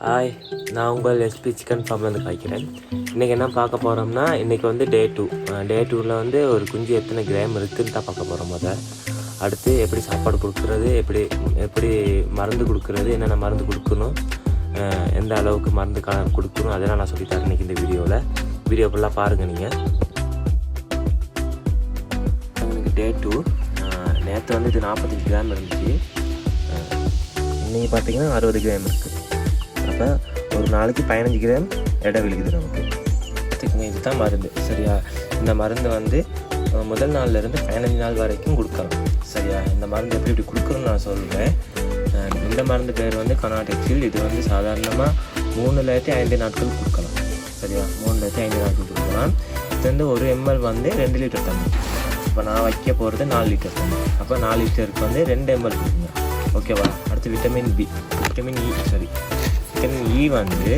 Hi, நான் உங்கள் SP chicken ஃபார்ம்லேருந்து காய்க்கிறேன். இன்றைக்கி என்ன பார்க்க போகிறோம்னா, இன்றைக்கி வந்து டே 2 வந்து ஒரு குஞ்சு எத்தனை கிராம் இருக்குதுன்னு தான் பார்க்க போகிறோம். அடுத்து எப்படி சாப்பாடு கொடுக்குறது, எப்படி மருந்து கொடுக்குறது, என்னென்ன மருந்து கொடுக்கணும், எந்த அளவுக்கு மருந்து கொடுக்கணும், அதெல்லாம் நான் சொல்லித்தரேன் இன்றைக்கி இந்த வீடியோ ஃபுல்லாக பாருங்கள். நீங்கள் எனக்கு டே 2 நேற்று வந்து இது 45 கிராம் இருந்துச்சு. இன்றைக்கி பார்த்தீங்கன்னா 60 கிராம் இருக்குது. அப்போ ஒரு நாளைக்கு 15 கிராம் எடை விழுகுது நமக்கு. இதுதான் மருந்து, சரியா? இந்த மருந்து வந்து முதல் நாள்லேருந்து 15 நாள் வரைக்கும் கொடுக்கலாம், சரியா? இந்த மருந்து எப்படி கொடுக்குறோன்னு நான் சொல்கிறேன். இந்த மருந்து பேர் வந்து கனாடெக்சில். இது வந்து சாதாரணமாக 3-5 நாட்கள் கொடுக்கலாம், சரியா? 3-5 நாட்கள் கொடுக்கலாம். இது வந்து 1 ml வந்து 2 லிட்டர் தண்ணி. இப்போ நான் வைக்க போகிறது 4 லிட்டர் தண்ணி. அப்போ 4 லிட்டருக்கு வந்து 2 ml கொடுக்குங்க, ஓகேவா? அடுத்து விட்டமின் இ வந்து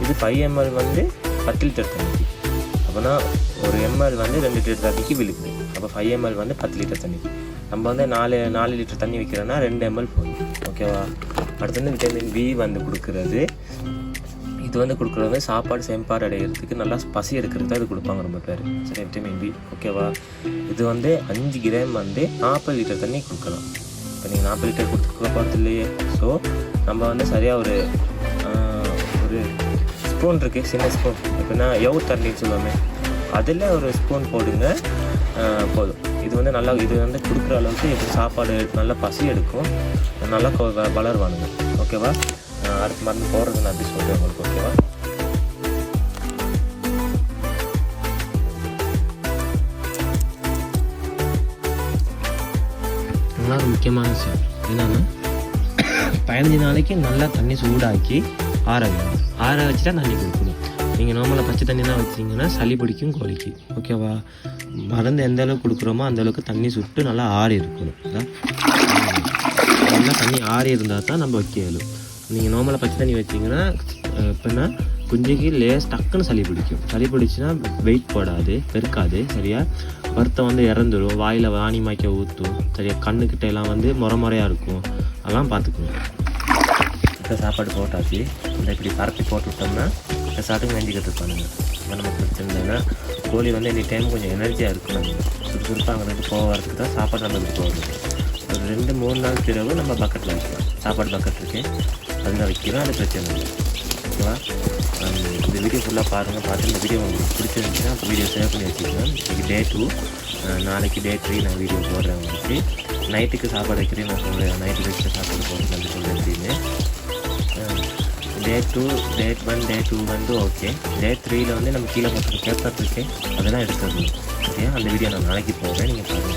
இது 5 ml வந்து 10 லிட்டர் தண்ணிக்கு. அப்போனா 1 ml வந்து 2 லிட்டர் தண்ணிக்கு விழுகுது. அப்போ 5 ml வந்து 10 லிட்டர் தண்ணிக்கு. நம்ம வந்து 4 லிட்டர் தண்ணி வைக்கிறோன்னா 2 ml போதும், ஓகேவா? அடுத்து வந்து விட்டமின் பி வந்து கொடுக்குறது. இது வந்து கொடுக்குறது சாப்பாடு செம்பாடு அடைகிறதுக்கு, நல்லா பசி எடுக்கிறது அது கொடுப்பாங்க ரொம்ப பேர், சரி? விட்டமின் பி, ஓகேவா? இது வந்து 5 கிராம் வந்து 40 லிட்டர் தண்ணி கொடுக்கலாம். இப்போ நீங்கள் 40 லிட்டர் கொடுத்துக்க போகிறது இல்லையே. ஸோ நம்ம வந்து சரியாக ஒரு ஸ்பூன் இருக்குது, சின்ன ஸ்பூன். எப்படின்னா எவ்வளோ தண்ணின்னு சொல்லுவோமே, அதில் ஒரு ஸ்பூன் போடுங்க, போதும். இது வந்து நல்லா, இது வந்து கொடுக்குற அளவுக்கு இது சாப்பாடு நல்லா பசி எடுக்கும், நல்லா வளருவானுங்க, ஓகேவா? அடுத்த மருந்து போடுறது நான் அப்படி சொல்கிறேன் உங்களுக்கு, ஓகேவா? நல்லா முக்கியமான விஷயம் என்னன்னா, 15 நாளைக்கு நல்லா தண்ணி சூடாக்கி ஆற வேணும். ஆற வச்சுட்டா தண்ணி கொடுக்கணும். நீங்கள் நார்மலாக பச்சை தண்ணி தான் வச்சிங்கன்னா சளி பிடிக்கும் கோழிக்கு, ஓகேவா? மருந்து எந்த அளவுக்கு கொடுக்குறோமோ அந்த அளவுக்கு தண்ணி சுட்டு நல்லா ஆறி இருக்கணும். நல்லா தண்ணி ஆறி இருந்தால் தான் நம்ம வைக்க இயலும். நீங்கள் நார்மலாக பச்சை தண்ணி வச்சிங்கன்னா எப்படின்னா குஞ்சுக்கு டக்குன்னு சளி பிடிக்கும். சளி பிடிச்சின்னா வெயிட் போடாது, பெருக்காது, சரியா? வருத்தம் வந்து இறந்துடும், வாயில் வாணி மாய்க்க ஊற்றும், சரியா? கண்ணுக்கிட்ட எல்லாம் வந்து முறையாக இருக்கும், அதெல்லாம் பார்த்துக்கணும். இப்போ சாப்பாடு போட்டாச்சு. இந்த இப்படி பரப்பி போட்டு விட்டோம்னா இந்த சாட்டுக்கு வேண்டிக்கிட்டு இருப்பானுங்க. இப்போ நமக்கு பிரச்சனைனா கோழி வந்து எனி டைம் கொஞ்சம் எனர்ஜியாக இருக்கணும், சுறுசுறுப்பாக அங்கே போகிறதுக்கு தான் சாப்பாடு நம்மளுக்கு போகுது. ஒரு 2-3 நாள் பிறகு நம்ம பக்கெட்டில் வைக்கலாம். சாப்பாடு பக்கெட் இருக்கு, அதில் வைக்கிறோம், அது பிரச்சனை இல்லை, ஓகேவா? இந்த வீடியோ ஃபுல்லாக பார்த்து இந்த வீடியோ உங்களுக்கு பிடிச்சிருந்துச்சுன்னா அப்போ வீடியோ சேவ் பண்ணி வச்சுக்கலாம். இன்றைக்கி டே 2, நாளைக்கு டே 3 நான் வீடியோ போடுறேன் உங்களுக்கு. நைட்டுக்கு சாப்பாடு வைக்கிறேன் நான் சொல்கிறேன், நைட்டுக்கு வச்சு சாப்பாடு போடுறேன் அப்படி சொல்கிறேன். அப்படின்னு டே 2, டே 1, டே 2 வந்து ஓகே. டே 3ல் வந்து நம்ம கீழே பார்த்துட்டு பேப்பர் இருக்கு, அதெல்லாம் எடுத்துடணும், ஓகே? அந்த வீடியோ நான் நாளைக்கு போடுறேன், நீங்கள் பாருங்கள்.